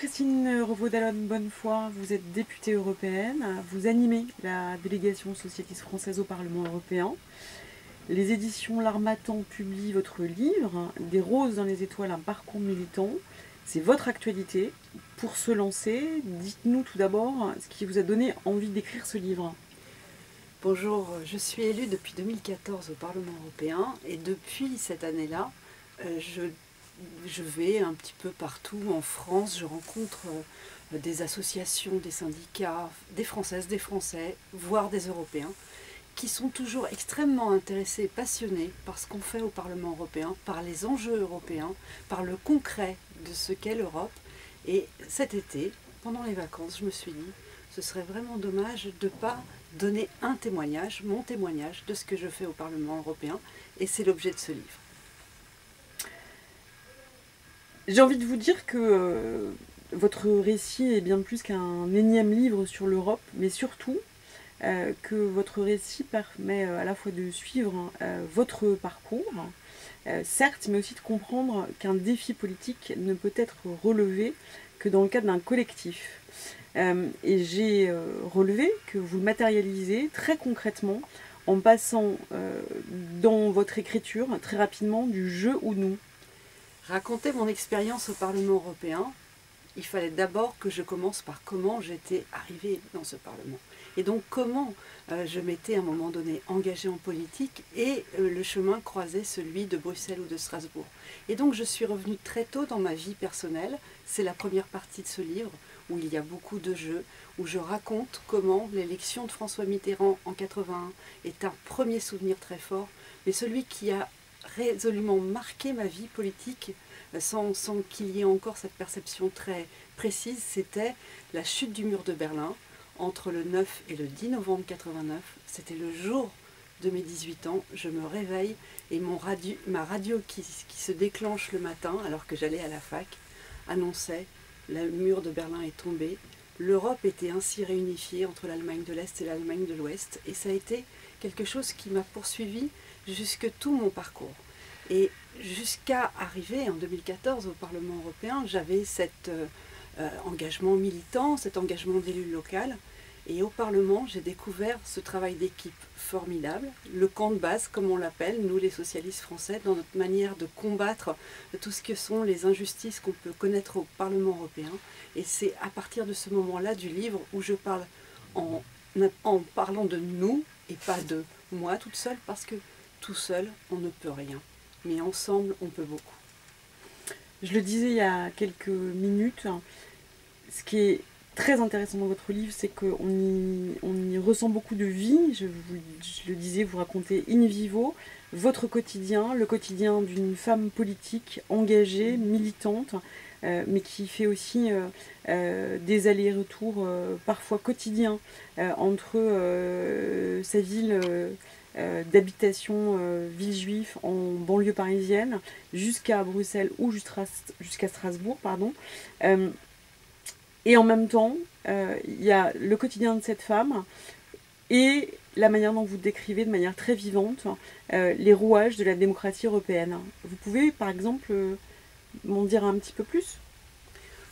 Christine Revaud-Dallon-Bonnefoy, vous êtes députée européenne, vous animez la délégation socialiste française au Parlement européen. Les éditions L'Harmattan publient votre livre, Des roses dans les étoiles, un parcours militant. C'est votre actualité. Pour se lancer, dites-nous tout d'abord ce qui vous a donné envie d'écrire ce livre. Bonjour, je suis élue depuis 2014 au Parlement européen et depuis cette année-là, je vais un petit peu partout en France, je rencontre des associations, des syndicats, des Françaises, des Français, voire des Européens, qui sont toujours extrêmement intéressés et passionnés par ce qu'on fait au Parlement européen, par les enjeux européens, par le concret de ce qu'est l'Europe. Et cet été, pendant les vacances, je me suis dit, ce serait vraiment dommage de ne pas donner un témoignage, mon témoignage de ce que je fais au Parlement européen, et c'est l'objet de ce livre. J'ai envie de vous dire que votre récit est bien plus qu'un énième livre sur l'Europe, mais surtout que votre récit permet à la fois de suivre votre parcours, certes, mais aussi de comprendre qu'un défi politique ne peut être relevé que dans le cadre d'un collectif. Et j'ai relevé que vous le matérialisez très concrètement en passant dans votre écriture très rapidement du jeu ou nous. Raconter mon expérience au Parlement européen, il fallait d'abord que je commence par comment j'étais arrivée dans ce Parlement. Et donc comment je m'étais à un moment donné engagée en politique et le chemin croisait celui de Bruxelles ou de Strasbourg. Et donc je suis revenue très tôt dans ma vie personnelle. C'est la première partie de ce livre où il y a beaucoup de jeux, où je raconte comment l'élection de François Mitterrand en 81 est un premier souvenir très fort, mais celui qui a résolument marqué ma vie politique sans qu'il y ait encore cette perception très précise, c'était la chute du mur de Berlin entre le 9 et le 10 novembre 89. C'était le jour de mes 18 ans, je me réveille et ma radio qui se déclenche le matin alors que j'allais à la fac annonçait le mur de Berlin est tombé. L'Europe était ainsi réunifiée entre l'Allemagne de l'Est et l'Allemagne de l'Ouest et ça a été quelque chose qui m'a poursuivi jusque tout mon parcours. Et jusqu'à arriver en 2014 au Parlement européen, j'avais cet engagement militant, cet engagement d'élu local. Et au Parlement, j'ai découvert ce travail d'équipe formidable, le camp de base, comme on l'appelle, nous les socialistes français, dans notre manière de combattre tout ce que sont les injustices qu'on peut connaître au Parlement européen. Et c'est à partir de ce moment-là du livre où je parle en parlant de nous et pas de moi toute seule, parce que tout seul, on ne peut rien. Mais ensemble, on peut beaucoup. Je le disais il y a quelques minutes, ce qui est très intéressant dans votre livre, c'est qu'on y ressent beaucoup de vie. Je le disais, vous racontez in vivo votre quotidien, le quotidien d'une femme politique engagée, militante, mais qui fait aussi des allers-retours parfois quotidiens entre sa ville d'habitation ville juive en banlieue parisienne jusqu'à Bruxelles ou jusqu'à Strasbourg, pardon. Et en même temps, il y a le quotidien de cette femme et la manière dont vous décrivez de manière très vivante les rouages de la démocratie européenne. Vous pouvez, par exemple, m'en dire un petit peu plus ?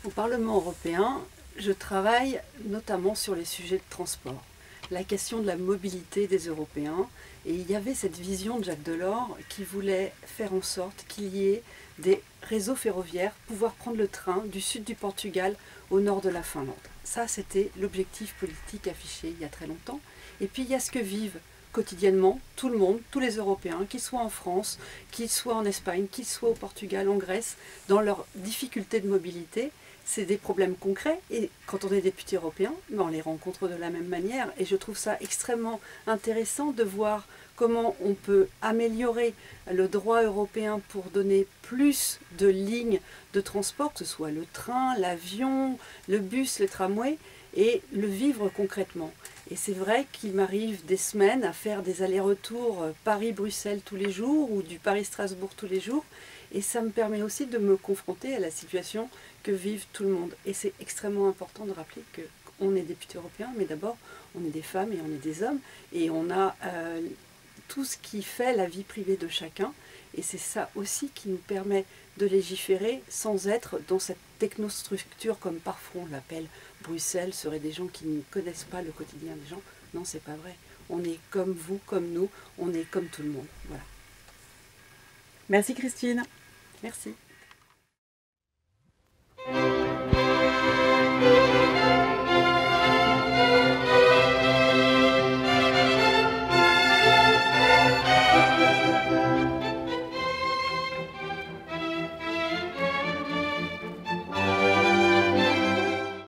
Au Parlement européen, je travaille notamment sur les sujets de transport, la question de la mobilité des Européens. Et il y avait cette vision de Jacques Delors qui voulait faire en sorte qu'il y ait des réseaux ferroviaires, pouvoir prendre le train du sud du Portugal au nord de la Finlande. Ça, c'était l'objectif politique affiché il y a très longtemps. Et puis, il y a ce que vivent quotidiennement tout le monde, tous les Européens, qu'ils soient en France, qu'ils soient en Espagne, qu'ils soient au Portugal, en Grèce, dans leurs difficultés de mobilité. C'est des problèmes concrets et quand on est député européen, on les rencontre de la même manière et je trouve ça extrêmement intéressant de voir comment on peut améliorer le droit européen pour donner plus de lignes de transport, que ce soit le train, l'avion, le bus, le tramway, et le vivre concrètement. Et c'est vrai qu'il m'arrive des semaines à faire des allers-retours Paris-Bruxelles tous les jours ou du Paris-Strasbourg tous les jours. Et ça me permet aussi de me confronter à la situation que vivent tout le monde. Et c'est extrêmement important de rappeler qu'on est député européen, mais d'abord, on est des femmes et on est des hommes. Et on a tout ce qui fait la vie privée de chacun. Et c'est ça aussi qui nous permet de légiférer sans être dans cette technostructure comme parfois on l'appelle. Bruxelles serait des gens qui ne connaissent pas le quotidien des gens. Non, c'est pas vrai. On est comme vous, comme nous, on est comme tout le monde. Voilà. Merci Christine. Merci.